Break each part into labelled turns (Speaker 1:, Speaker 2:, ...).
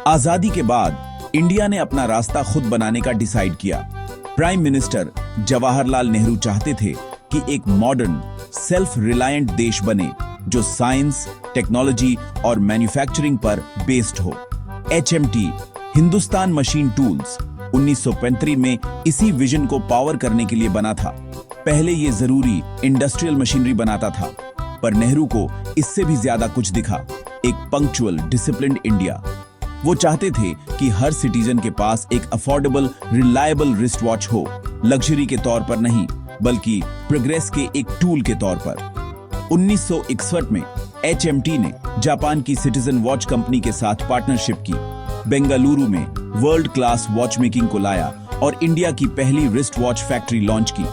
Speaker 1: आजादी के बाद इंडिया ने अपना रास्ता खुद बनाने का डिसाइड किया। प्राइम मिनिस्टर जवाहरलाल नेहरू चाहते थे कि एक मॉडर्न, सेल्फ रिलायंट देश बने जो साइंस, टेक्नोलॉजी और मैन्युफैक्चरिंग पर बेस्ड हो। HMT, हिंदुस्तान मशीन टूल्स, 1935 में इसी विजन को पावर करने के लिए बना था। पहले ये जरूरी इंडस्ट्रियल मशीनरी बनाता था, पर नेहरू को इससे भी ज्यादा कुछ दिखा, एक पंक्चुअल, डिसिप्लिन्ड इंडिया। वो चाहते थे कि हर सिटीजन के पास एक अफोर्डेबल, रिलायबल रिस्ट वॉच हो, लग्जरी के तौर पर नहीं बल्कि प्रोग्रेस के एक टूल के तौर पर। 1961 में HMT ने जापान की सिटीजन वॉच कंपनी के साथ पार्टनरशिप की, बेंगलुरु में वर्ल्ड क्लास वॉच मेकिंग को लाया और इंडिया की पहली रिस्ट वॉच फैक्ट्री लॉन्च की।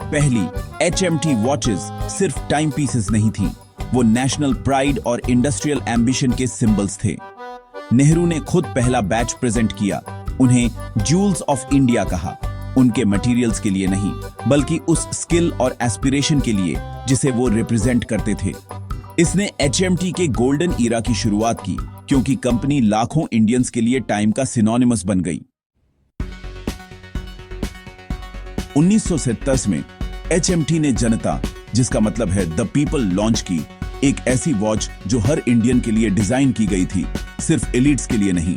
Speaker 1: पहली HMT वॉचेस सिर्फ टाइम पीसेस नहीं थी, वो नेशनल प्राइड और इंडस्ट्रियल एम्बिशन के सिंबल्स थे। नेहरू ने खुद पहला बैच प्रेजेंट किया, उन्हें ज्यूल्स ऑफ इंडिया कहा, उनके मटेरियल्स के लिए नहीं बल्कि उस स्किल और एस्पिरेशन के लिए जिसे वो रिप्रेजेंट करते थे। इसने HMT के गोल्डन ईरा की शुरुआत की क्योंकि कंपनी लाखों इंडियंस के लिए टाइम का सिनोनिमस बन गई। 1970 में HMT ने जनता, जिसका मतलब है द पीपल, लॉन्च की, एक ऐसी वॉच जो हर इंडियन के लिए डिजाइन की गई थी, सिर्फ एलिट्स के लिए नहीं।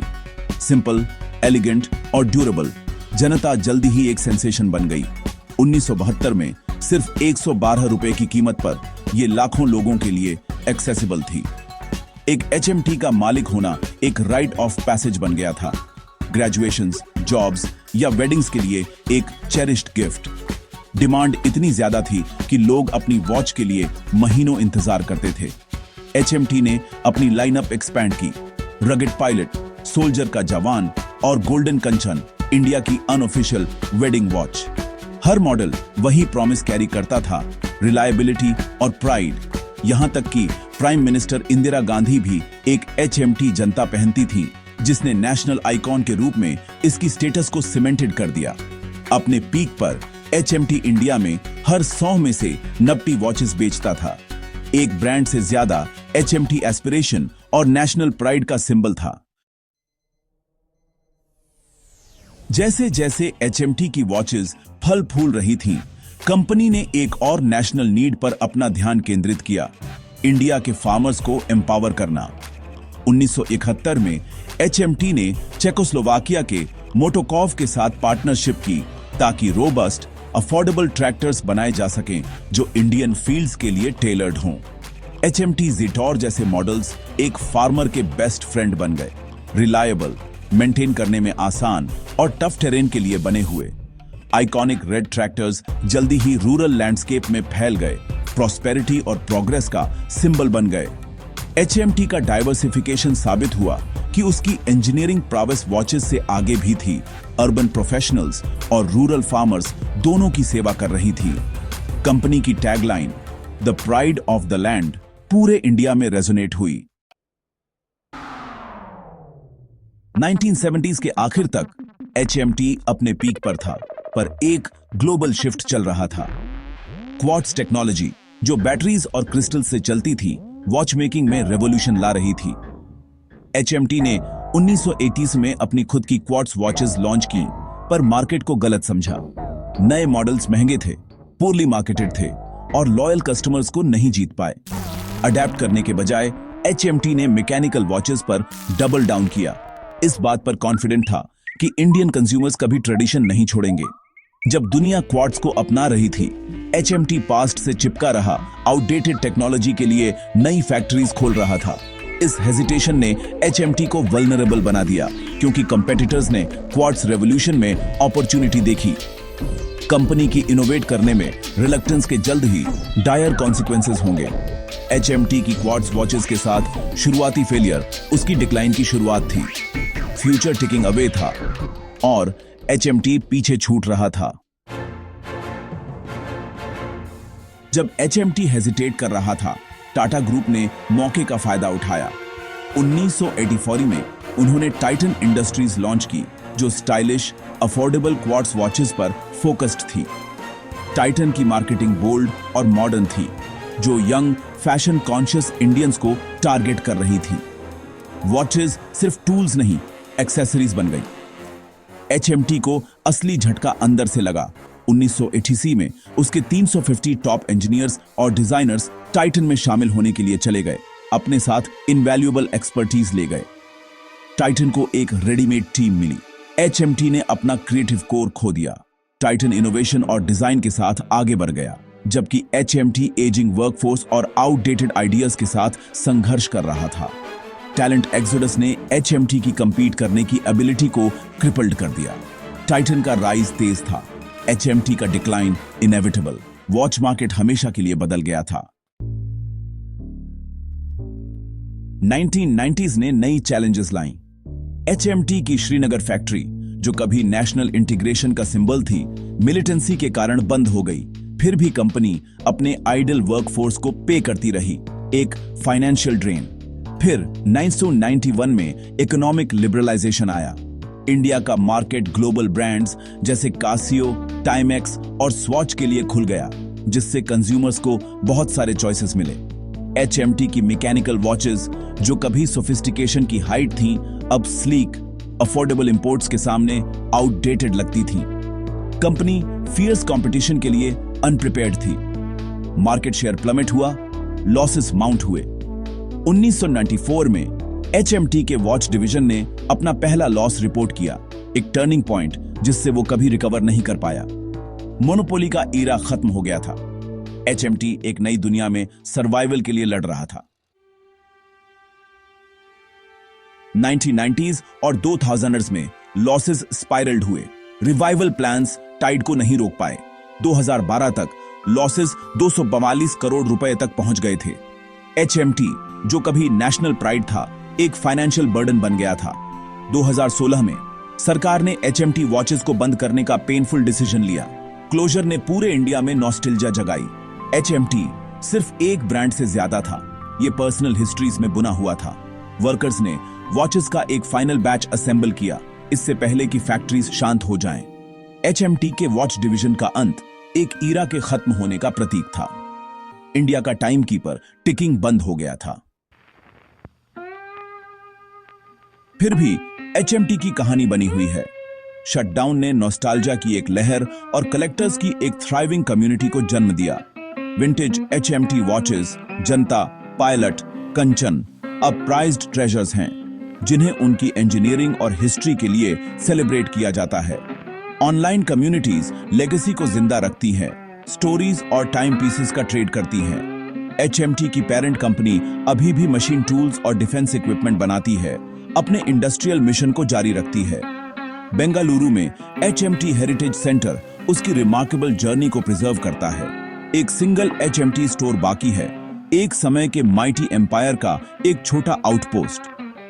Speaker 1: सिंपल, एलिगेंट और ड्यूरेबल, जनता जल्दी ही एक सेंसेशन बन गई। 1972 में सिर्फ 112 रुपए की कीमत पर यह लाखों लोगों के लिए एक्सेसिबल थी। एक HMT का मालिक होना एक राइट ऑफ पैसेज बन गया था, ग्रेजुएशंस, जॉब्स या वेडिंग्स के लिए एक चेरिश्ड गिफ्ट। डिमांड इतनी ज्यादा थी कि लोग अपनी वॉच के लिए महीनों इंतजार करते थे। HMT ने अपनी लाइनअप एक्सपैंड की, रगेड पायलट, सोल्जर का जवान और गोल्डन कंचन, इंडिया की अनऑफिशियल वेडिंग वॉच। हर मॉडल वही प्रॉमिस कैरी करता था, रिलायबिलिटी और प्राइड। यहां तक कि प्राइम मिनिस्टर इंदिरा गांधी भी एक HMT जनता पहनती थी, जिसने नेशनल आइकॉन के रूप में इसकी स्टेटस को सीमेंटेड कर दिया। अपने पीक पर HMT इंडिया में हर 100 में से 90 वॉचेस बेचता था। एक ब्रांड से ज्यादा HMT एस्पिरेशन और नेशनल प्राइड का सिंबल था। जैसे जैसे HMT की वॉचेस फल फूल रही थीं, कंपनी ने एक और नेशनल नीड पर अपना ध्यान केंद्रित किया, इंडिया के फार्मर्स को एम्पावर करना। 1971 में HMT ने चेकोस्लोवाकिया के मोटोकॉव के साथ पार्टनरशिप की ताकि रोबस्ट, अफोर्डेबल ट्रैक्टर्स बनाए जा सकें जो इंडियन फील्ड्स के लिए टेलर्ड हों। HMT ज़ेटोर जैसे मॉडल्स एक फार्मर के बेस्ट फ्रेंड बन गए, रिलायबल, मेंटेन करने में आसान और टफ टेरेन के लिए बने हुए। आइकॉनिक रेड ट्रैक्टर्स जल्दी ही रूरल लैंडस्केप में फैल गए, प्रॉस्पेरिटी और प्रोग्रेस का सिंबल बन गए। HMT का डाइवर्सिफिकेशन साबित हुआ कि उसकी इंजीनियरिंग प्रॉवेस वॉचेस से आगे भी थी, अर्बन प्रोफेशनल्स और रूरल फार्मर्स दोनों की सेवा कर रही थी। कंपनी की tagline the pride of the land पूरे इंडिया में रेजोनेट हुई। 1970s के आखिर तक HMT अपने पीक पर था, पर एक ग्लोबल शिफ्ट चल रहा था। क्वार्ट्ज टेक्नोलॉजी, जो बैटरीज और क्रिस्टल से चलती थी, वॉच मेकिंग में रेवोल्यूशन ला रही थी। HMT ने 1980s में अपनी खुद की क्वार्ट्ज वॉचेस लॉन्च की, पर मार्केट को गलत समझा। नए मॉडल्स महंगे थे, पोरली मार्केटेड थे और लॉयल कस्टमर्स को नहीं जीत पाए। अडेप्ट करने के बजाय HMT ने मैकेनिकल वॉचेस पर डबल डाउन किया। इस बात पर कॉन्फिडेंट था कि इंडियन कंज्यूमर्स कभी ट्रेडिशन नहीं छोड़ेंगे। जब दुनिया क्वार्ट्ज को अपना रही थी, HMT पास्ट से चिपका रहा, आउटडेटेड टेक्नोलॉजी के लिए नई फैक्ट्रीज खोल रहा था। इस हेजिटेशन ने HMT को वल्नरेबल बना दिया, क्योंकि कंपेटिटर्स ने क्वार्ट्ज रेवोल्यूशन में अपॉर्चुनिटी देखी। कंपनी की इनोवेट करने में रिलक्टेंस के जल्द ही डायर कॉन्सिक्वेंसेस होंगे। HMT की क्वार्ट्ज वॉचेस के साथ शुरुआती फेलियर उसकी डिक्लाइन की शुरुआत थी। फ्यूचर टिकिंग अवे था और HMT पीछे छूट रहा था। जब HMT हेजिटेट कर रहा था, टाटा ग्रुप ने मौके का फायदा उठाया। 1984 में उन्होंने टाइटन इंडस्ट्रीज लॉन्च की, जो स्टाइलिश, अफोर्डेबल क्वार्ट्ज वॉचेस पर फोकस्ड थी। टाइटन की मार्केटिंग बोल्ड और मॉडर्न थी, जो यंग, फैशन कॉन्शियस इंडियंस को टारगेट कर रही थी। वॉचेस सिर्फ टूल्स नहीं, एक्सेसरीज बन गई। HMT को असली झटका अंदर से लगा। 1988 में उसके 350 टॉप इंजीनियर्स और डिजाइनर्स टाइटन में शामिल होने के लिए चले गए, अपने साथ इनवैल्यूएबल एक्सपर्टीज ले गए। टाइटन को एक रेडीमेड टीम मिली। HMT ने अपना क्रिएटिव कोर खो दिया। टाइटन इनोवेशन और डिजाइन के साथ आगे बढ़ गया, जबकि HMT एजिंग वर्कफोर्स और आउटडेटेड आइडियाज के साथ संघर्ष कर रहा था। टैलेंट एक्सोडस ने HMT की कंपीट करने की एबिलिटी को क्रिपल्ड कर दिया। टाइटन का राइज तेज था, HMT का डिक्लाइन इनएविटेबल। वॉच मार्केट हमेशा के लिए बदल गया था। 1990s ने नई चैलेंजेस लाई। HMT की श्रीनगर फैक्ट्री, जो कभी नेशनल इंटीग्रेशन का सिंबल थी, मिलिटेंसी के कारण बंद हो गई। फिर भी कंपनी अपने आइडल वर्कफोर्स को पे करती रही, एक फाइनेंशियल ड्रेन। फिर 1991 में इकोनॉमिक लिबरलाइजेशन आया। इंडिया का मार्केट ग्लोबल ब्रांड्स जैसे कासियो, टाइमेक्स और स्वॉच के लिए खुल गया, जिससे कंज्यूमर्स को बहुत सारे चॉइसेस मिले। HMT की मैकेनिकल वॉचेस, जो कभी सोफिस्टिकेशन की हाइट थीं, अब स्लीक, अफोर्डेबल इंपोर्ट्स के सामने आउटडेटेड लगती थीं। कंपनी फियर्स कंपटीशन के लिए अनप्रिपेयर्ड थी। मार्केट शेयर प्लमेट हुआ, लॉसेस माउंट हुए। 1994 में HMT के वॉच डिवीजन ने अपना पहला लॉस रिपोर्ट किया, एक टर्निंग पॉइंट जिससे वो कभी रिकवर नहीं कर पाया। मोनोपोली का ईरा खत्म हो गया था। HMT एक नई दुनिया में सर्वाइवल के लिए लड़ रहा था। 1990s और 2000s में लॉसेस स्पाइरल्ड हुए। रिवाइवल प्लान्स टाइड को नहीं रोक पाए। 2012 तक लॉसेस 242 करोड़ रुपए तक पहुंच गए थे। HMT, जो कभी नेशनल प्राइड था, एक फाइनेंशियल बर्डन बन गया था। 2016 में सरकार ने HMT वॉचेस को बंद करने का पेनफुल डिसीजन लिया। क्लोजर ने पूरे इंडिया में नॉस्टैल्जिया जगाई। HMT सिर्फ एक ब्रांड से ज्यादा था, ये पर्सनल हिस्ट्रीज में बुना हुआ था। वर्कर्स ने वॉचेस का एक फाइनल बैच असेंबल किया, इससे पहले कि फैक्ट्रीज शांत हो जाएं। HMT के वॉच डिवीजन का अंत एक ईरा के खत्म होने का प्रतीक था। इंडिया का टाइम कीपर टिकिंग बंद हो गया था। फिर भी HMT की कहानी बनी हुई है। शटडाउन ने नॉस्टैल्जिया की एक लहर और कलेक्टर्स की एक थ्राइविंग कम्युनिटी को जन्म दिया। विंटेज HMT वॉचेस, जनता, पायलट, कंचन अब प्राइज्ड ट्रेजर्स हैं, जिन्हें उनकी इंजीनियरिंग और हिस्ट्री के लिए सेलिब्रेट किया जाता है। ऑनलाइन कम्युनिटीज लेगेसी को जिंदा रखती हैं, स्टोरीज और टाइम पीसेस का ट्रेड करती हैं। HMT की पेरेंट कंपनी अभी भी मशीन टूल्स और डिफेंस इक्विपमेंट बनाती है, अपने इंडस्ट्रियल मिशन को जारी रखती है। बेंगलुरु में HMT हेरिटेज सेंटर उसकी रिमार्केबल जर्नी को प्रिजर्व करता है। एक सिंगल HMT स्टोर बाकी है, एक समय के माइटी एम्पायर का एक छोटा आउटपोस्ट।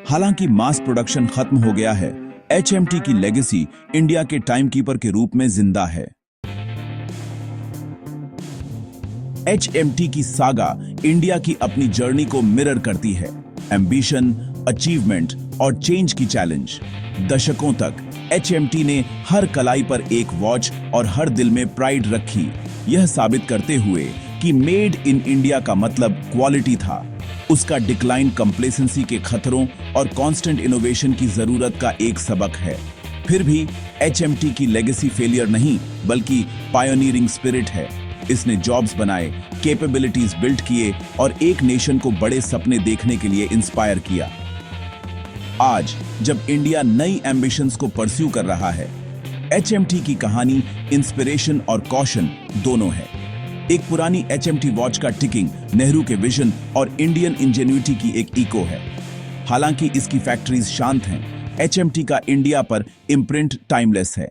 Speaker 1: हालांकि मास प्रोडक्शन खत्म हो गया है, HMT की लेगेसी इंडिया के टाइमकीपर के रूप में जिंदा है। HMT की सागा इंडिया की अपनी जर्नी को मिरर करती है। एम्बिशन, अचीवमेंट और चेंज की चैलेंज। दशकों तक HMT ने हर कलाई पर एक वॉच और हर दिल में प्राइड रखी, यह साबित करते हुए कि मेड इन इंडिया का मतलब क्वालिटी था। उसका डिक्लाइन कंप्लेसेंसी के खतरों और कांस्टेंट इनोवेशन की जरूरत का एक सबक है। फिर भी HMT की लेगेसी फेलियर नहीं, बल्कि पायोनियरिंग स्पिरिट है। इसने जॉब्स बनाए, कैपेबिलिटीज बिल्ड किए और एक नेशन को बड़े सपने देखने के लिए इंस्पायर किया। आज जब इंडिया नई एम्बिशंस को परस्यू कर रहा है, HMT की कहानी इंस्पिरेशन और कॉशन दोनों है। एक पुरानी HMT वॉच का टिकिंग नेहरू के विजन और इंडियन इंजेन्युइटी की एक इको है। हालांकि इसकी फैक्ट्रीज शांत हैं, HMT का इंडिया पर इम्प्रिंट टाइमलेस है।